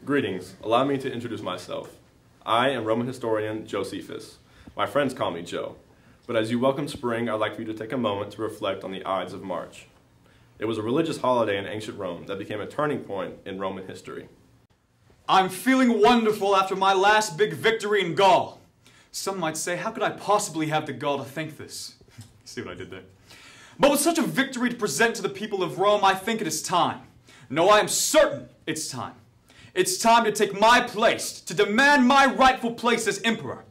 Greetings. Allow me to introduce myself. I am Roman historian Josephus. My friends call me Joe. But as you welcome spring, I'd like for you to take a moment to reflect on the Ides of March. It was a religious holiday in ancient Rome that became a turning point in Roman history. I'm feeling wonderful after my last big victory in Gaul. Some might say, how could I possibly have the gall to think this? See what I did there? But with such a victory to present to the people of Rome, I think it is time. No, I am certain it's time. It's time to take my place, to demand my rightful place as emperor.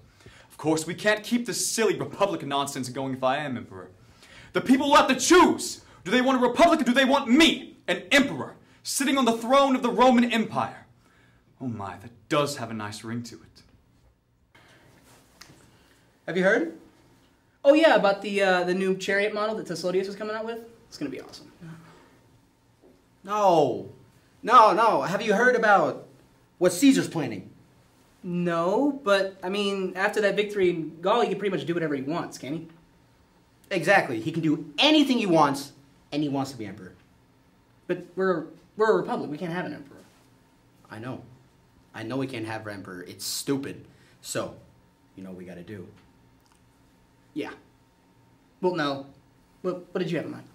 Of course, we can't keep this silly republic nonsense going if I am emperor. The people will have to choose. Do they want a republic or do they want me, an emperor, sitting on the throne of the Roman Empire? Oh my, that does have a nice ring to it. Have you heard? Oh yeah, about the new chariot model that Tesodius was coming out with? It's gonna be awesome. No. Have you heard about what Caesar's planning? No, but I mean, after that victory in Gaul, he can pretty much do whatever he wants, can he? Exactly. He can do anything he wants, and he wants to be emperor. But we're a republic. We can't have an emperor. I know. I know we can't have an emperor. It's stupid. So, you know what we gotta do. Yeah. Well, no. What did you have in mind?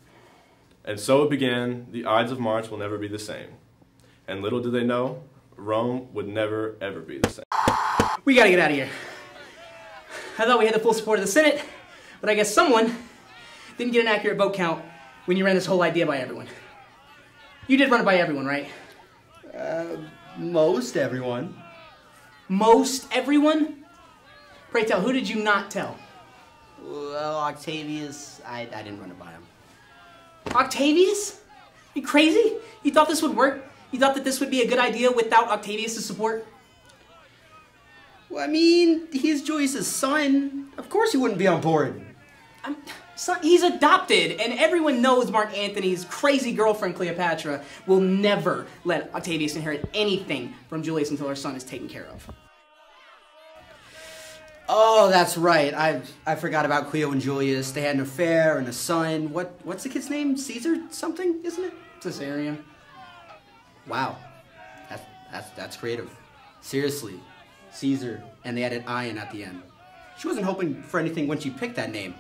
And so it began. The Ides of March will never be the same. And little did they know, Rome would never, ever be the same. We gotta get out of here. I thought we had the full support of the Senate, but I guess someone didn't get an accurate vote count when you ran this whole idea by everyone. You did run it by everyone, right? Most everyone. Most everyone? Pray tell, who did you not tell? Well, Octavius, I didn't run it by him. Octavius? Are you crazy? You thought this would work? You thought that this would be a good idea without Octavius' support? Well, I mean, he's Julius' son. Of course he wouldn't be on board. He's adopted, and everyone knows Mark Antony's crazy girlfriend Cleopatra will never let Octavius inherit anything from Julius until her son is taken care of. Oh, that's right. I forgot about Cleo and Julius. They had an affair and a son. What's the kid's name? Caesar something, isn't it? Caesarion. Wow. That's creative. Seriously. Caesar, and they added ion at the end. She wasn't hoping for anything when she picked that name.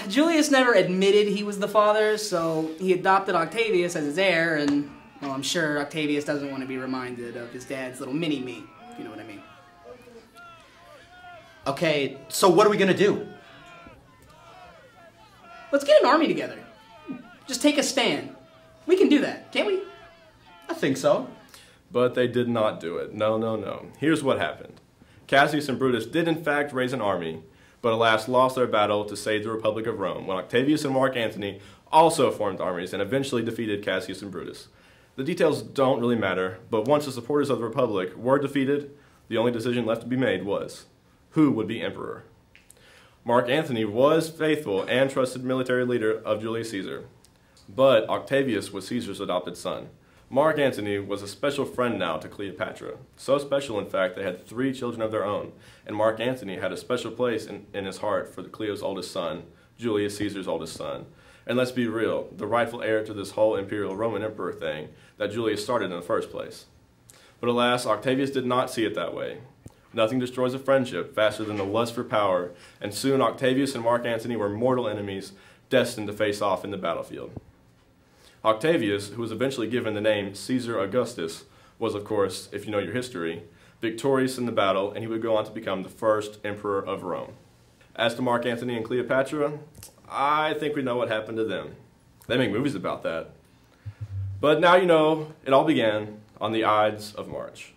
Julius never admitted he was the father, so he adopted Octavius as his heir, and well, I'm sure Octavius doesn't want to be reminded of his dad's little mini-me, if you know what I mean. Okay, so what are we gonna do? Let's get an army together. Just take a stand. We can do that, can't we? I think so. But they did not do it. No. Here's what happened. Cassius and Brutus did in fact raise an army, but alas lost their battle to save the Republic of Rome, when Octavius and Mark Antony also formed armies and eventually defeated Cassius and Brutus. The details don't really matter, but once the supporters of the Republic were defeated, the only decision left to be made was, who would be emperor? Mark Antony was faithful and trusted military leader of Julius Caesar, but Octavius was Caesar's adopted son. Mark Antony was a special friend now to Cleopatra. So special, in fact, they had 3 children of their own, and Mark Antony had a special place in his heart for Cleo's oldest son, Julius Caesar's oldest son. And let's be real, the rightful heir to this whole imperial Roman emperor thing that Julius started in the first place. But alas, Octavius did not see it that way. Nothing destroys a friendship faster than the lust for power, and soon Octavius and Mark Antony were mortal enemies destined to face off in the battlefield. Octavius, who was eventually given the name Caesar Augustus, was of course, if you know your history, victorious in the battle, and he would go on to become the first emperor of Rome. As to Mark Antony and Cleopatra, I think we know what happened to them. They make movies about that. But now you know, it all began on the Ides of March.